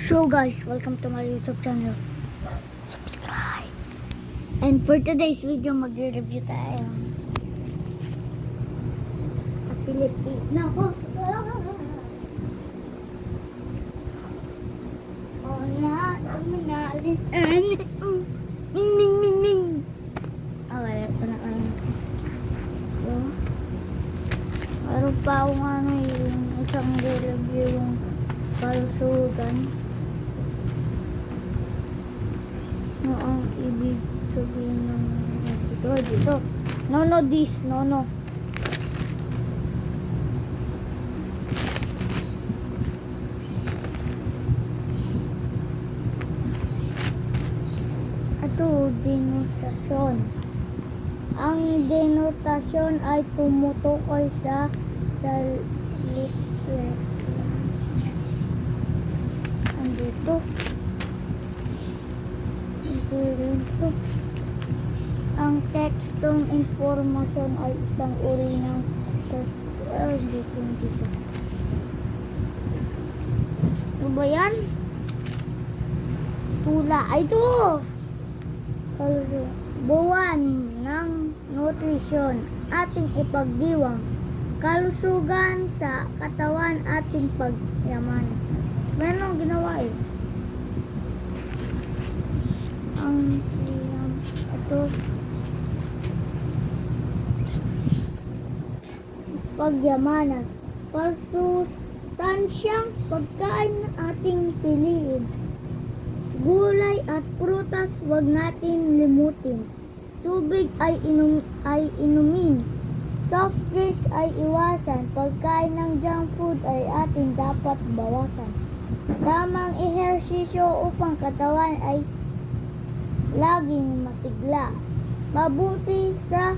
So guys, welcome to my YouTube channel. Subscribe. And for today's video, magre-review tayo sa Pilipino. Oh na, tuminalin. Ning ning ning ning. Wala, ito na kayo. So, meron pa akong yung isang review yung kalusugan. No, ang ibig sabihin ng dito. No, this, no. Ito, denotasyon. Ang denotasyon ay tumutukoy sa leaflet. Andito. Dito. Ang tekstong impormasyon ay isang uri ng dito. Ano ba yan? Tula. Ay, ito! Buwan ng nutrisyon ating ipagdiwang. Kalusugan sa katawan ating pagyaman. Meron ginawa eh. Ang ito pagyamanan, pasustansyang pagkain na ating piliin. Gulay at prutas wag natin limutin. Tubig ay inumin. Soft drinks ay iwasan. Pagkain ng junk food ay ating dapat bawasan. Tamang ehersisyo upang katawan ay laging masigla. Mabuti sa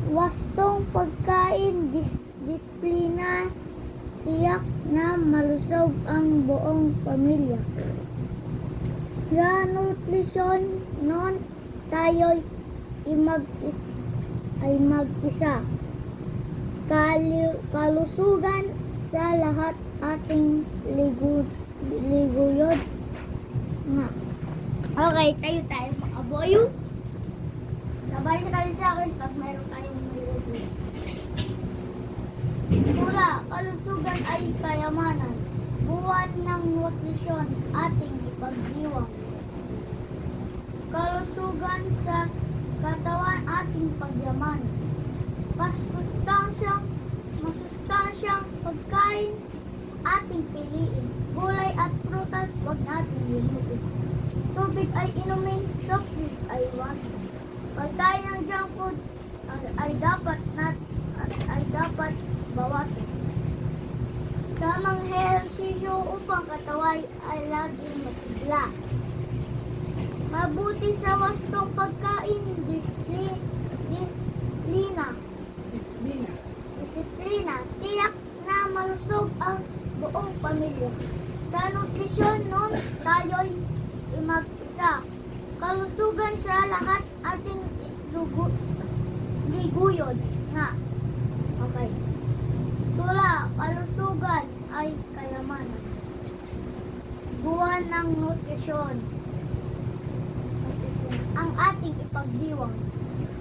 wastong pagkain, disiplina, tiyak na malusog ang buong pamilya. Sa nutrisyon nun tayo'y mag-isa. Kalusugan sa lahat ating liguyod nga. Okay, tayo mga boyo. Sabay na kayo sa akin pag mayroon tayong nilagay. Mula, kalusugan ay kayamanan. Buwan ng nutrisyon ating ipagdiwang. Kalusugan sa katawan ating pagyaman. Masustansyang pagkain ating piliin. Gulay at prutas wag natin limutin. Tubig ay inumin, soft drinks ay iwasan. Pagkain ng junk food ay dapat bawasan. Tamang ehersisyo upang katawan ay laging masigla. Mabuti sa wastong pagkain, disiplina, tiyak na malusog ang buong pamilya. Sa nutrisyon nun tayo'y mag-isa. Kalusugan sa lahat ating liguyod nga. Okay. Tula, kalusugan ay kayamanan. Buwan ng nutrisyon ang ating ipagdiwang.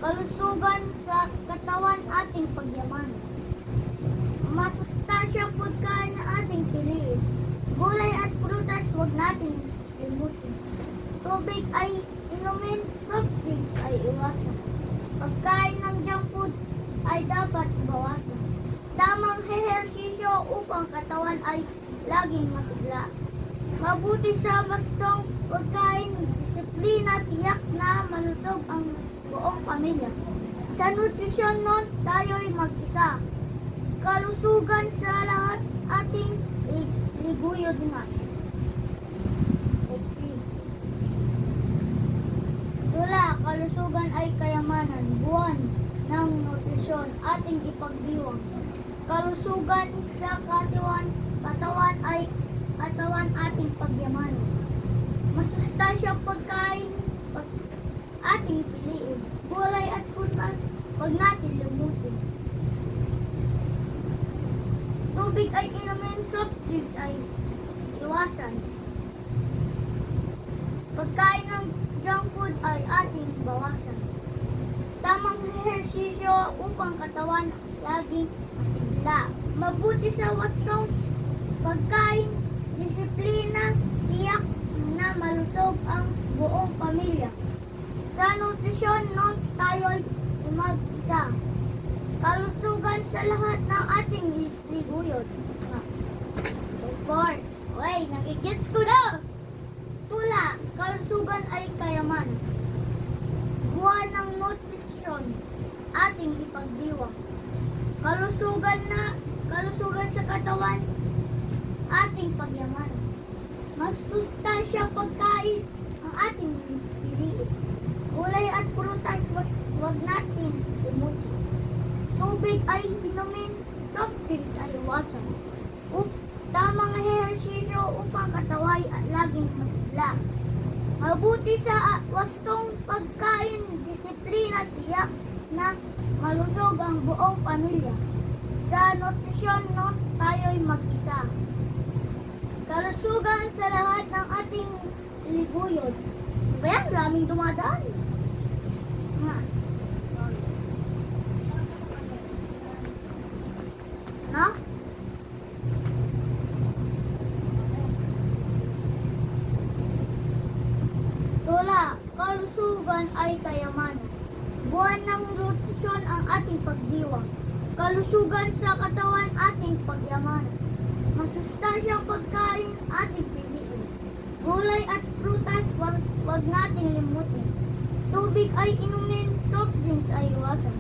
Kalusugan sa katawan ating pagyaman. Masustansyang pagkain na ating piliin. Gulay at prutas wag natin limutin. Tubig ay inumin, soft drinks ay iwasan. Pagkain ng junk food ay dapat bawasan. Tamang ehersisyo upang katawan ay laging masigla. Mabuti sa wastong pagkain, disiplina, tiyak na malusog ang buong pamilya. Sa nutrisyon nun, tayo'y mag-isa. Kalusugan sa lahat ating liguyod nga. Tula, kalusugan ay kayamanan. Buwan ng nutrisyon ating ipagdiwang. Kalusugan sa katawan ating pagyaman. Masustansyang pagkain ating piliin. Gulay at prutas wag natin limutin. Tubig ay inumin, soft drinks ay iwasan. Pagkain ng junk food ay ating bawasan. Tamang ehersisyo upang katawan laging masigla. Mabuti sa wastong pagkain, disiplina, tiyak na malusog ang buong pamilya. Sa nutrisyon, tayo'y umag-isa. Kalusugan sa lahat ng ating liguyod. Therefore, nagigets ko na! Tula, kalusugan ay kayaman. Buwan ng nutrisyon, ating ipagdiwang. Kalusugan sa katawan, ating pagyaman. Masustansyang pagkain ang ating piliin. Gulay at prutas, wag natin limutin. Tubig ay inumin, soft drinks ay iwasan. Tamang ehersisyo upang kataway at laging masigla. Mabuti sa wastong pagkain, disiplina, tiyak na malusog ang buong pamilya. Sa nutrisyon, tayo'y mag-isa. Kalusugan sa lahat ng ating liguyod. Bayan, daming dumadaan. No? Tula, kalusugan ay kayamanan. Buwan ng nutrisyon ang ating pagdiwang. Kalusugan sa katawan ating pagyamanan. Masustansyang pagkain ating piliin. Gulay at prutas wag nating limutin. Tubig ay inumin, soft drinks ay iwasan.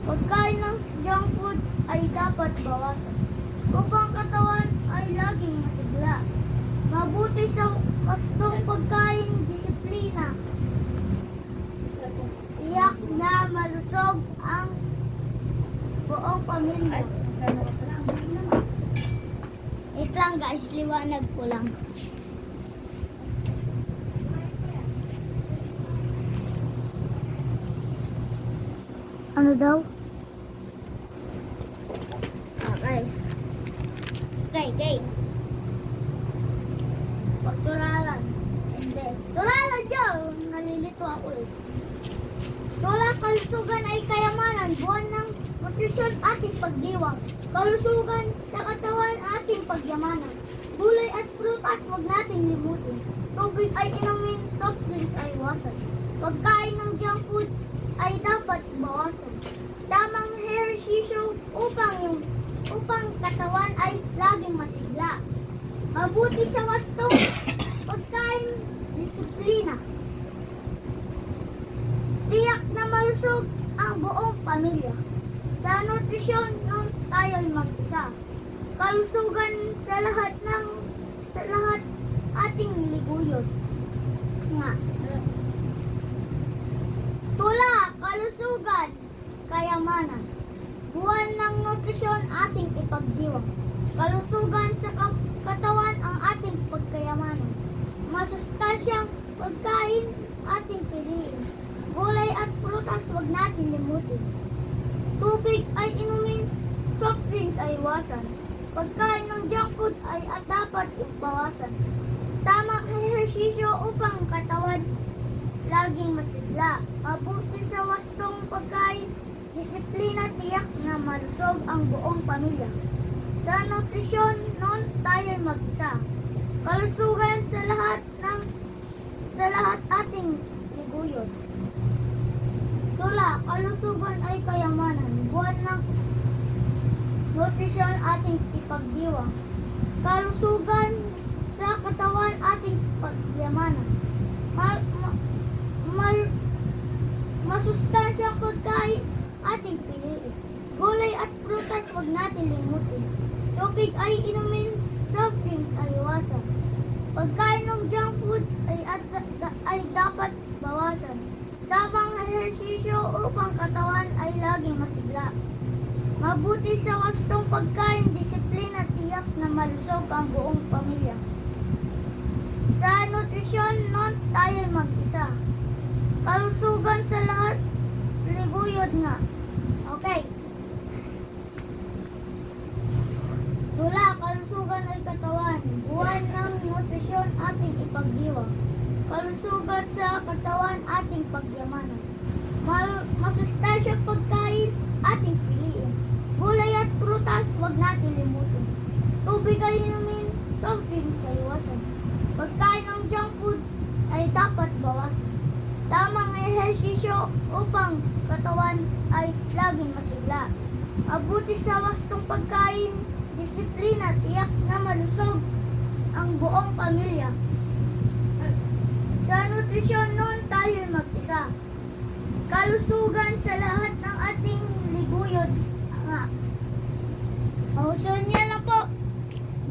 Pagkain ng junk food ay dapat bawasan. Upang katawan ay laging masigla. Mabuti sa wastong pagkain, disiplina. Tiyak na malusog ang buong pamilya. Wait lang guys, liwanag ko lang. Ano daw? Okay. Pagtulalan. Hindi. Tulalan dyan! Nalilito ako eh. Tula, kalusugan ay kayamanan. Buwan ng nutrisyon ating pagdiwang. Kalusugan sa katawan ating pagyamanan. Gulay at prutas wag nating limutin. Tubig ay inumin, soft drinks ay iwasan. Pagkain ng junk food ay dapat bawasan. Tamang ehersisyo upang katawan ay laging masigla. Mabuti sa wastong pagkain, disiplina. Tiyak na malusog ang buong pamilya. Sa nutrisyon, tayo'y mag-isa. Kalusugan sa lahat ating liguyod. Tula, kalusugan, kayamanan. Buwan ng nutrisyon ating ipagdiwang. Kalusugan sa katawan ang ating pagkayamanan. Masustansyang pagkain ating piliin. Gulay at prutas wag natin limutin. Tubig ay inumin, soft drinks ay iwasan. Pagkain ng junk food ay dapat bawasan. Tamang ehersisyo upang katawan laging masigla. Mabuti sa wastong pagkain, disiplina, tiyak na malusog ang buong pamilya. Sa nutrisyon, tayo'y mag-isa. Kalusugan sa lahat ating liguyod. Tula, kalusugan ay kayamanan. Buwan ng nutrisyon ating ipagdiwang. Kalusugan sa katawan ating pagyamanan. Masustansyang pagkain ating piliin. Gulay at prutas wag natin limutin. Tubig ay inumin, soft drinks ay iwasan. Pagkain ng junk food ay dapat bawasan. Tamang ehersisyo upang katawan ay laging masigla. Mabuti sa wastong pagkain, disiplina, tiyak na malusog ang buong pamilya. Sa nutrisyon, tayo'y mag-isa. Kalusugan sa lahat, liguyod nga. Okay. Tula, kalusugan ay katawan. Buwan ng nutrisyon ating ipagdiwang. kalusugan sa katawan ating pagyamanan. Masustansya pagkain ating piliin. Gulay at prutas wag natin limutin. Tubig ay inumin, soft drinks ay iwasan. Pagkain ng junk food ay dapat bawasan. Tamang ehersisyo upang katawan ay laging masigla. Mabuti sa wastong pagkain, disiplina, tiyak na malusog ang buong pamilya. Sa nutrisyon noon tayo'y mag-isa. Kalusugan sa lahat ng ating liguyod. So, yun lang po.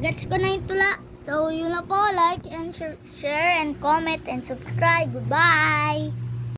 Gets ko na yung tula. So, yun lang po. Like and share and comment and subscribe. Goodbye!